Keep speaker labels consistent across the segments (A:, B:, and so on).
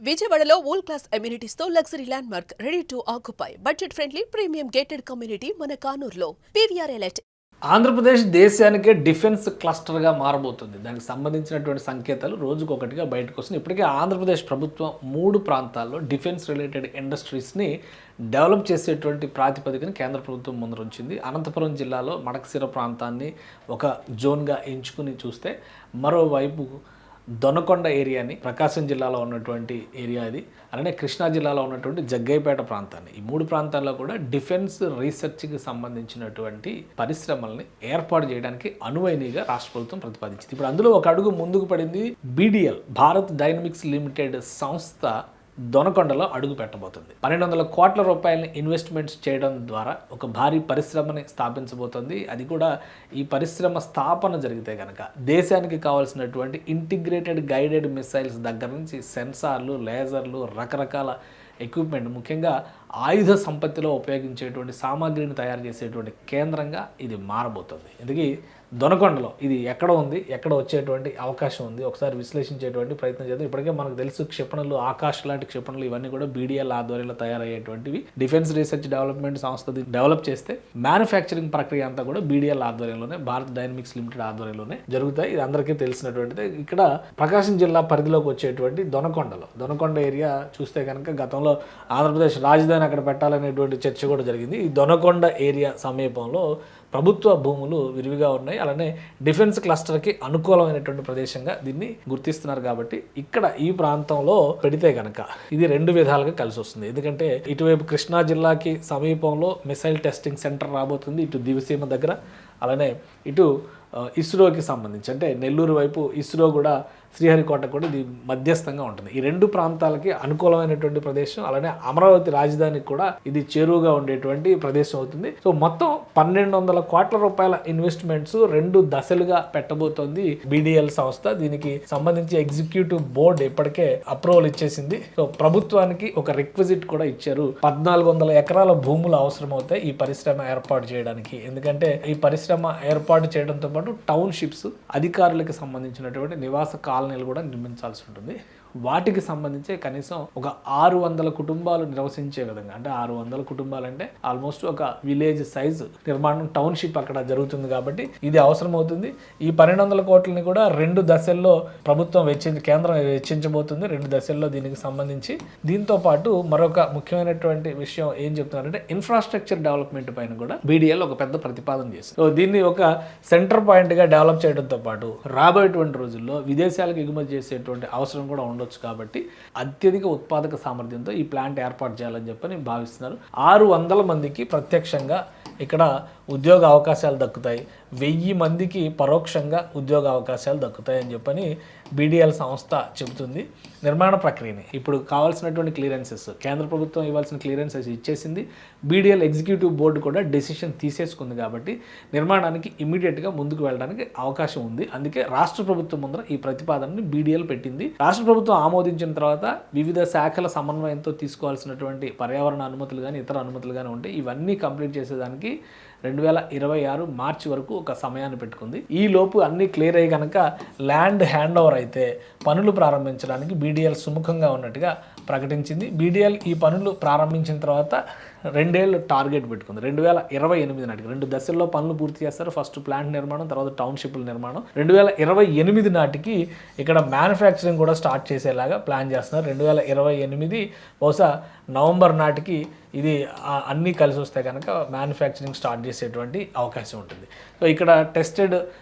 A: విజయవాడలో world class amenities తో luxury land mark ready to occupy budget friendly premium gated community మన కానూరులో PVR elite.
B: Andhra Pradesh దేశానికే defence క్లస్టర్గా మారబోతుంది. దానికి సంబంధించినటువంటి సంకేతాలు రోజుకొకటిగా బయటకు వస్తున్నాయి. ఇప్పటికే ఆంధ్రప్రదేశ్ ప్రభుత్వం 3 ప్రాంతాల్లో డిఫెన్స్ రిలేటెడ్ ఇండస్ట్రీస్ని డెవలప్ చేసేటువంటి ప్రాతిపదికను కేంద్ర ప్రభుత్వం ముందరుంచింది. అనంతపురం జిల్లాలో మడకశిర ప్రాంతాన్ని ఒక జోన్గా ఎంచుకుని చూస్తే, మరోవైపు దొనకొండ ఏరియాని, ప్రకాశం జిల్లాలో ఉన్నటువంటి ఏరియా ఇది, అలానే కృష్ణా జిల్లాలో ఉన్నటువంటి జగ్గయ్యపేట ప్రాంతాన్ని, ఈ 3 ప్రాంతాల్లో కూడా డిఫెన్స్ రీసెర్చ్కి సంబంధించినటువంటి పరిశ్రమల్ని ఏర్పాటు చేయడానికి అనువైనగా రాష్ట్ర ప్రభుత్వం ప్రతిపాదించింది. ఇప్పుడు అందులో ఒక అడుగు ముందుకు పడింది. BDL భారత్ డైనమిక్స్ లిమిటెడ్ సంస్థ దొనకొండలో అడుగు పెట్టబోతుంది. 1200 కోట్ల రూపాయలని ఇన్వెస్ట్మెంట్స్ చేయడం ద్వారా ఒక భారీ పరిశ్రమని స్థాపించబోతుంది. అది కూడా ఈ పరిశ్రమ స్థాపన జరిగితే కనుక దేశానికి కావాల్సినటువంటి ఇంటిగ్రేటెడ్ గైడెడ్ మిసైల్స్ దగ్గర నుంచి సెన్సార్లు, లేజర్లు, రకరకాల ఎక్విప్మెంట్, ముఖ్యంగా ఆయుధ సంపత్తిలో ఉపయోగించేటువంటి సామాగ్రిని తయారు చేసేటువంటి కేంద్రంగా ఇది మారబోతుంది. ఎందుకు దొనకొండలో ఇది ఎక్కడ ఉంది, ఎక్కడ వచ్చేటువంటి అవకాశం ఉంది, ఒకసారి విశ్లేషించేటువంటి ప్రయత్నం చేద్దాం. ఇప్పటికే మనకు తెలుసు, క్షిపణులు, ఆకాశ్ లాంటి క్షిపణులు ఇవన్నీ కూడా BDL ఆధ్వర్యంలో తయారయ్యేటువంటివి. డిఫెన్స్ రీసెర్చ్ డెవలప్మెంట్ సంస్థ డెవలప్ చేస్తే మ్యానుఫ్యాక్చరింగ్ ప్రక్రియ అంతా కూడా BDL ఆధ్వర్యంలోనే, భారత్ డైనమిక్స్ లిమిటెడ్ ఆధ్వర్యంలోనే జరుగుతాయి. ఇది అందరికీ తెలిసినటువంటిది. ఇక్కడ ప్రకాశం జిల్లా పరిధిలోకి వచ్చేటువంటి దొనకొండ ఏరియా చూస్తే కనుక గతంలో ఆంధ్రప్రదేశ్ రాజధాని అక్కడ పెట్టాలనేటువంటి చర్చ కూడా జరిగింది. ఈ దొనకొండ ఏరియా సమీపంలో ప్రభుత్వ భూములు విరివిగా ఉన్నాయి. అలానే డిఫెన్స్ క్లస్టర్కి అనుకూలమైనటువంటి ప్రదేశంగా దీన్ని గుర్తిస్తున్నారు. కాబట్టి ఇక్కడ ఈ ప్రాంతంలో పెడితే కనుక ఇది 2 విధాలుగా కలిసి వస్తుంది. ఎందుకంటే ఇటువైపు కృష్ణా జిల్లాకి సమీపంలో మిసైల్ టెస్టింగ్ సెంటర్ రాబోతుంది, ఇటు దివిసీమ దగ్గర. అలానే ఇటు ఇస్రోకి సంబంధించి, అంటే నెల్లూరు వైపు ఇస్రో కూడా, శ్రీహరికోట కూడా ఇది మధ్యస్థంగా ఉంటుంది. ఈ 2 ప్రాంతాలకి అనుకూలమైనటువంటి ప్రదేశం. అలానే అమరావతి రాజధానికి కూడా ఇది చేరువుగా ఉండేటువంటి ప్రదేశం అవుతుంది. సో మొత్తం 1200 కోట్ల రూపాయల ఇన్వెస్ట్మెంట్స్ 2 దశలుగా పెట్టబోతోంది BDL సంస్థ. దీనికి సంబంధించి ఎగ్జిక్యూటివ్ బోర్డు ఇప్పటికే అప్రూవల్ ఇచ్చేసింది. సో ప్రభుత్వానికి ఒక రిక్విజిట్ కూడా ఇచ్చారు. 1400 ఎకరాల భూములు అవసరం అవుతాయి ఈ పరిశ్రమ ఏర్పాటు చేయడానికి. ఎందుకంటే ఈ పరిశ్రమ ఏర్పాటు చేయడంతో పాటు టౌన్షిప్స్, అధికారులకు సంబంధించినటువంటి నివాస కాలనీలు కూడా నిర్మించాల్సి ఉంటుంది. వాటికి సంబంధించి కనీసం ఒక 600 కుటుంబాలు నివసించే విధంగా, అంటే 600 కుటుంబాలు అంటే ఆల్మోస్ట్ ఒక విలేజ్ సైజ్ నిర్మాణం, టౌన్షిప్ అక్కడ జరుగుతుంది. కాబట్టి ఇది అవసరం అవుతుంది. ఈ 1200 కోట్లని కూడా 2 దశల్లో ప్రభుత్వం కేంద్రం వెచ్చించబోతుంది. 2 దశల్లో దీనికి సంబంధించి. దీంతో పాటు మరొక ముఖ్యమైనటువంటి విషయం ఏం చెప్తున్నారంటే, ఇన్ఫ్రాస్ట్రక్చర్ డెవలప్మెంట్ పైన కూడా BDL ఒక పెద్ద ప్రతిపాదన చేసింది. సో దీన్ని ఒక సెంటర్ పాయింట్గా డెవలప్ చేయడంతో పాటు రాబోయేటువంటి రోజుల్లో విదేశాలకు ఎగుమతి చేసేటువంటి అవసరం కూడా ఉండొచ్చు. కాబట్టి అత్యధిక ఉత్పాదక సామర్థ్యంతో ఈ ప్లాంట్ ఏర్పాటు చేయాలని చెప్పని భావిస్తున్నారు. 600 మందికి ప్రత్యక్షంగా ఇక్కడ ఉద్యోగ అవకాశాలు దక్కుతాయి, 1000 మందికి పరోక్షంగా ఉద్యోగ అవకాశాలు దక్కుతాయి అని చెప్పని BDL సంస్థ చెబుతుంది. నిర్మాణ ప్రక్రియని, ఇప్పుడు కావాల్సినటువంటి క్లియరెన్సెస్, కేంద్ర ప్రభుత్వం ఇవ్వాల్సిన క్లియరెన్సెస్ ఇచ్చేసింది. BDL ఎగ్జిక్యూటివ్ బోర్డు కూడా డెసిషన్ తీసేసుకుంది. కాబట్టి నిర్మాణానికి ఇమీడియట్గా ముందుకు వెళ్ళడానికి అవకాశం ఉంది. అందుకే రాష్ట్ర ప్రభుత్వం ముందర ఈ ప్రతిపాదనని BDL పెట్టింది. రాష్ట్ర ప్రభుత్వం ఆమోదించిన తర్వాత వివిధ శాఖల సమన్వయంతో తీసుకోవాల్సినటువంటి పర్యావరణ అనుమతులు కానీ, ఇతర అనుమతులు కానీ ఉంటాయి. ఇవన్నీ కంప్లీట్ చేసేదానికి 2026 మార్చి వరకు ఒక సమయాన్ని పెట్టుకుంది. ఈ లోపు అన్నీ క్లియర్ అయ్యి కనుక ల్యాండ్ హ్యాండ్ ఓవర్ అయితే పనులు ప్రారంభించడానికి BDL సుముఖంగా ఉన్నట్టుగా ప్రకటించింది. BDL ఈ పనులు ప్రారంభించిన తర్వాత 2 ఏళ్ళు టార్గెట్ పెట్టుకుంది. 2028 నాటికి 2 దశల్లో పనులు పూర్తి చేస్తారు. ఫస్ట్ ప్లాంట్ నిర్మాణం, తర్వాత టౌన్షిప్ల నిర్మాణం. 2028 నాటికి ఇక్కడ మ్యానుఫ్యాక్చరింగ్ కూడా స్టార్ట్ చేసేలాగా ప్లాన్ చేస్తున్నారు. 2028 బహుశా నవంబర్ నాటికి ఇది అన్నీ కలిసి వస్తే కనుక మ్యానుఫ్యాక్చరింగ్ స్టార్ట్ చేసేటువంటి అవకాశం ఉంటుంది. సో ఇక్కడ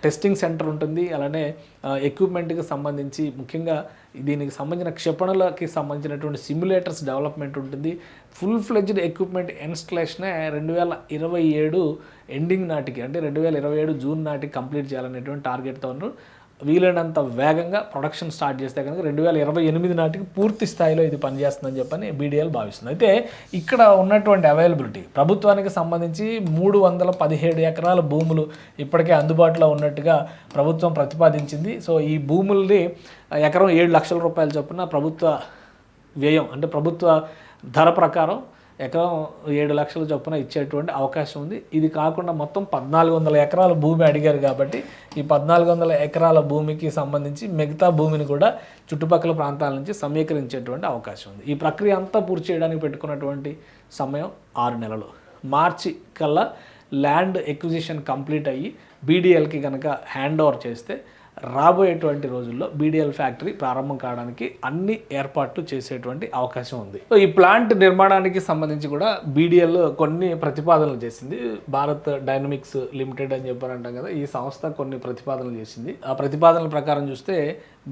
B: టెస్టింగ్ సెంటర్ ఉంటుంది. అలానే ఎక్విప్మెంట్కి సంబంధించి, ముఖ్యంగా దీనికి సంబంధించిన క్షిపణులకి సంబంధించినటువంటి సిమ్యులేటర్స్ డెవలప్మెంట్ ఉంటుంది. ఫుల్ ఫ్లెడ్జ్డ్ ఎక్విప్మెంట్ ఇన్స్టలేషనే 2027 ఎండింగ్ నాటికి, అంటే 2027 జూన్ నాటికి కంప్లీట్ చేయాలనేటువంటి టార్గెట్తో ఉన్నారు. వీలైనంత వేగంగా ప్రొడక్షన్ స్టార్ట్ చేస్తే కనుక 2028 నాటికి పూర్తి స్థాయిలో ఇది పనిచేస్తుందని చెప్పని BDL భావిస్తుంది. అయితే ఇక్కడ ఉన్నటువంటి అవైలబిలిటీ, ప్రభుత్వానికి సంబంధించి 317 ఎకరాల భూములు ఇప్పటికే అందుబాటులో ఉన్నట్టుగా ప్రభుత్వం ప్రతిపాదించింది. సో ఈ భూముల్ని ఎకరం 7 లక్షల రూపాయల చొప్పున ప్రభుత్వ వ్యయం, అంటే ప్రభుత్వ ధర ప్రకారం ఎకరం 7 లక్షల చొప్పున ఇచ్చేటువంటి అవకాశం ఉంది. ఇది కాకుండా మొత్తం 1400 ఎకరాల భూమి అడిగారు కాబట్టి ఈ 1400 ఎకరాల భూమికి సంబంధించి మిగతా భూమిని కూడా చుట్టుపక్కల ప్రాంతాల నుంచి సమీకరించేటువంటి అవకాశం ఉంది. ఈ ప్రక్రియ అంతా పూర్తి చేయడానికి పెట్టుకున్నటువంటి సమయం 6 నెలలు. మార్చి కల్లా ల్యాండ్ ఎక్విజిషన్ కంప్లీట్ అయ్యి బీడీఎల్కి కనుక హ్యాండ్ ఓవర్ చేస్తే రాబోయేటువంటి రోజుల్లో బీడీఎల్ ఫ్యాక్టరీ ప్రారంభం కావడానికి అన్ని ఏర్పాట్లు చేసేటువంటి అవకాశం ఉంది. సో ఈ ప్లాంట్ నిర్మాణానికి సంబంధించి కూడా బీడీఎల్ కొన్ని ప్రతిపాదనలు చేసింది. భారత్ డైనమిక్స్ లిమిటెడ్ అని చెప్పని అంటాం కదా, ఈ సంస్థ కొన్ని ప్రతిపాదనలు చేసింది. ఆ ప్రతిపాదనల ప్రకారం చూస్తే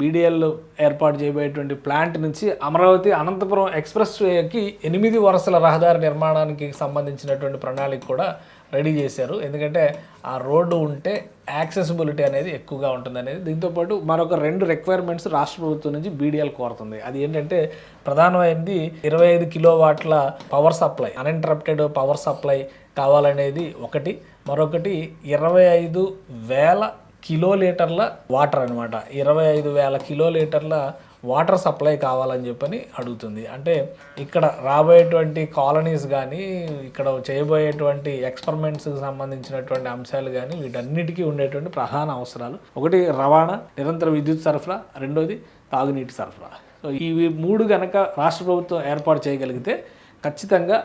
B: బీడీఎల్ ఏర్పాటు చేయబోయేటువంటి ప్లాంట్ నుంచి అమరావతి అనంతపురం ఎక్స్ప్రెస్ వేకి 8 వరుసల రహదారి నిర్మాణానికి సంబంధించినటువంటి ప్రణాళిక కూడా రెడీ చేశారు. ఎందుకంటే ఆ రోడ్డు ఉంటే యాక్సెసిబిలిటీ అనేది ఎక్కువగా ఉంటుంది అనేది. దీంతోపాటు మరొక 2 రిక్వైర్మెంట్స్ రాష్ట్ర ప్రభుత్వం నుంచి బీడీఎల్ కోరుతుంది. అది ఏంటంటే ప్రధానమైనది 25 కిలోవాట్ల power supply, uninterrupted power supply కావాలనేది ఒకటి. మరొకటి 25,000 కిలోలీటర్ల వాటర్ అనమాట. 25,000 కిలోలీటర్ల వాటర్ సప్లై కావాలని చెప్పని అడుగుతుంది. అంటే ఇక్కడ రాబోయేటువంటి కాలనీస్ కానీ, ఇక్కడ చేయబోయేటువంటి ఎక్స్పెరిమెంట్స్కి సంబంధించినటువంటి అంశాలు కానీ, వీటన్నిటికీ ఉండేటువంటి ప్రధాన అవసరాలు ఒకటి రవాణా, నిరంతర విద్యుత్ సరఫరా, రెండోది తాగునీటి సరఫరా. సో ఇవి 3 కనుక రాష్ట్ర ప్రభుత్వం ఏర్పాటు చేయగలిగితే ఖచ్చితంగా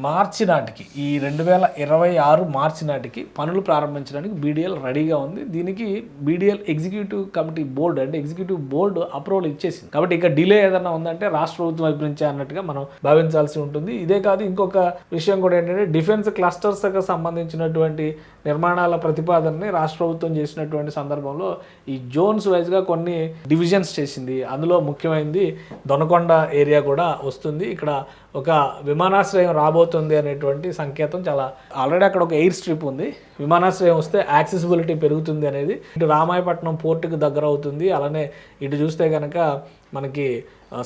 B: మార్చి నాటికి, ఈ 2026 మార్చి నాటికి పనులు ప్రారంభించడానికి బీడీఎల్ రెడీగా ఉంది. దీనికి బీడీఎల్ ఎగ్జిక్యూటివ్ కమిటీ బోర్డు అంటే ఎగ్జిక్యూటివ్ బోర్డు అప్రూవల్ ఇచ్చేసింది. కాబట్టి ఇక డిలే ఏదైనా ఉందంటే రాష్ట్ర ప్రభుత్వం వైపు నుంచే అన్నట్టుగా మనం భావించాల్సి ఉంటుంది. ఇదే కాదు, ఇంకొక విషయం కూడా ఏంటంటే డిఫెన్స్ క్లస్టర్స్కి సంబంధించినటువంటి నిర్మాణాల ప్రతిపాదనని రాష్ట్ర ప్రభుత్వం చేసినటువంటి సందర్భంలో ఈ జోన్స్ వైజ్గా కొన్ని డివిజన్స్ చేసింది. అందులో ముఖ్యమైనది దొనకొండ ఏరియా కూడా వస్తుంది. ఇక్కడ ఒక విమానాశ్రయం రాబోతుంది అనేటువంటి సంకేతం చాలా, ఆల్రెడీ అక్కడ ఒక ఎయిర్ స్ట్రిప్ ఉంది. విమానాశ్రయం వస్తే యాక్సెసిబిలిటీ పెరుగుతుంది అనేది. ఇటు రామాయపట్నం పోర్టుకి దగ్గర అవుతుంది. అలానే ఇటు చూస్తే కనుక మనకి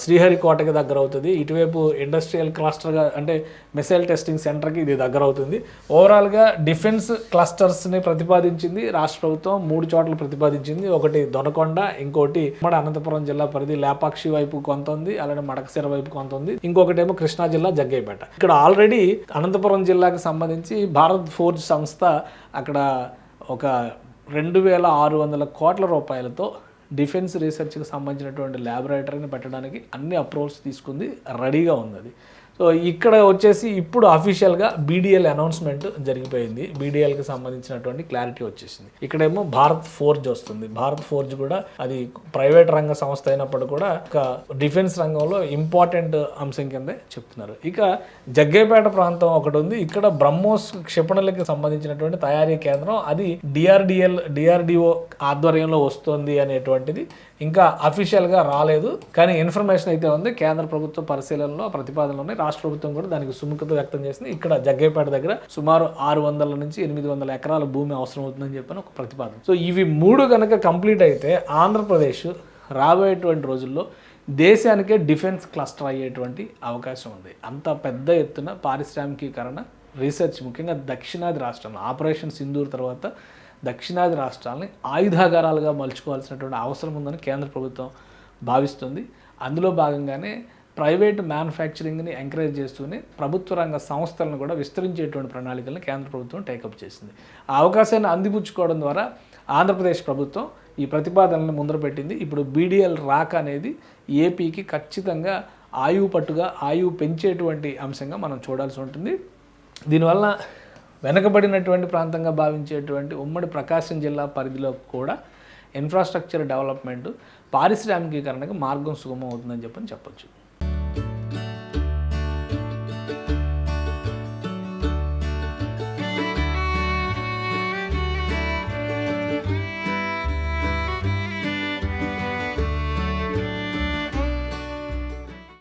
B: శ్రీహరికోటకి దగ్గర అవుతుంది. ఇటువైపు ఇండస్ట్రియల్ క్లస్టర్గా అంటే మిసైల్ టెస్టింగ్ సెంటర్కి ఇది దగ్గర అవుతుంది. ఓవరాల్గా డిఫెన్స్ క్లస్టర్స్ని ప్రతిపాదించింది రాష్ట్ర ప్రభుత్వం. 3 చోట్ల ప్రతిపాదించింది. ఒకటి దొనకొండ, ఇంకోటి అనంతపురం జిల్లా పరిధి లేపాక్షి వైపు కొంత ఉంది, అలానే మడకశిర వైపు కొంత ఉంది, ఇంకొకటేమో కృష్ణా జిల్లా జగ్గయ్యపేట. ఇక్కడ ఆల్రెడీ అనంతపురం జిల్లాకు సంబంధించి భారత్ ఫోర్జ్ సంస్థ అక్కడ ఒక 2,600 కోట్ల రూపాయలతో డిఫెన్స్ రీసెర్చ్కి సంబంధించినటువంటి ల్యాబొరేటరీని పెట్టడానికి అన్ని అప్రూవల్స్ తీసుకుంది, రెడీగా ఉంది అది. సో ఇక్కడ వచ్చేసి ఇప్పుడు అఫీషియల్గా బీడీఎల్ అనౌన్స్మెంట్ జరిగిపోయింది. బీడీఎల్కి సంబంధించినటువంటి క్లారిటీ వచ్చేసింది. ఇక్కడేమో భారత్ ఫోర్జ్ వస్తుంది. భారత్ ఫోర్జ్ కూడా అది ప్రైవేట్ రంగ సంస్థ అయినప్పుడు కూడా ఒక డిఫెన్స్ రంగంలో ఇంపార్టెంట్ అంశం కిందే చెప్తున్నారు. ఇక జగ్గయ్యపేట ప్రాంతం ఒకటి ఉంది. ఇక్కడ బ్రహ్మోస్ క్షిపణులకి సంబంధించినటువంటి తయారీ కేంద్రం, అది డిఆర్డిఓ ఆధ్వర్యంలో వస్తుంది అనేటువంటిది ఇంకా అఫీషియల్గా రాలేదు. కానీ ఇన్ఫర్మేషన్ అయితే ఉంది. కేంద్ర ప్రభుత్వ పరిశీలనలో ప్రతిపాదనలు ఉన్నాయి. రాష్ట్ర ప్రభుత్వం కూడా దానికి సుముఖత వ్యక్తం చేసింది. ఇక్కడ జగ్గయ్యపేట దగ్గర సుమారు 600 నుంచి 800 ఎకరాల భూమి అవసరం అవుతుందని చెప్పని ఒక ప్రతిపాదన. సో ఇవి 3 కనుక కంప్లీట్ అయితే ఆంధ్రప్రదేశ్ రాబోయేటువంటి రోజుల్లో దేశానికే డిఫెన్స్ క్లస్టర్ అయ్యేటువంటి అవకాశం ఉంది. అంత పెద్ద ఎత్తున పారిశ్రామికీకరణ, రీసెర్చ్, ముఖ్యంగా దక్షిణాది రాష్ట్రాలు ఆపరేషన్ సింధూర్ తర్వాత దక్షిణాది రాష్ట్రాలని ఆయుధాగారాలుగా మలుచుకోవాల్సినటువంటి అవసరం ఉందని కేంద్ర ప్రభుత్వం భావిస్తుంది. అందులో భాగంగానే ప్రైవేట్ మ్యానుఫ్యాక్చరింగ్ని ఎంకరేజ్ చేస్తూనే ప్రభుత్వ రంగ సంస్థలను కూడా విస్తరించేటువంటి ప్రణాళికలను కేంద్ర ప్రభుత్వం టేకప్ చేసింది. ఆ అవకాశాన్ని అందిపుచ్చుకోవడం ద్వారా ఆంధ్రప్రదేశ్ ప్రభుత్వం ఈ ప్రతిపాదనలను ముందర పెట్టింది. ఇప్పుడు బీడీఎల్ రాక అనేది ఏపీకి ఖచ్చితంగా ఆయువు పెంచేటువంటి అంశంగా మనం చూడాల్సి ఉంటుంది. దీనివల్ల వెనుకబడినటువంటి ప్రాంతంగా భావించేటువంటి ఉమ్మడి ప్రకాశం జిల్లా పరిధిలో కూడా ఇన్ఫ్రాస్ట్రక్చర్ డెవలప్మెంట్, పారిశ్రామికీకరణకు మార్గం సుగమం అవుతుందని చెప్పచ్చు.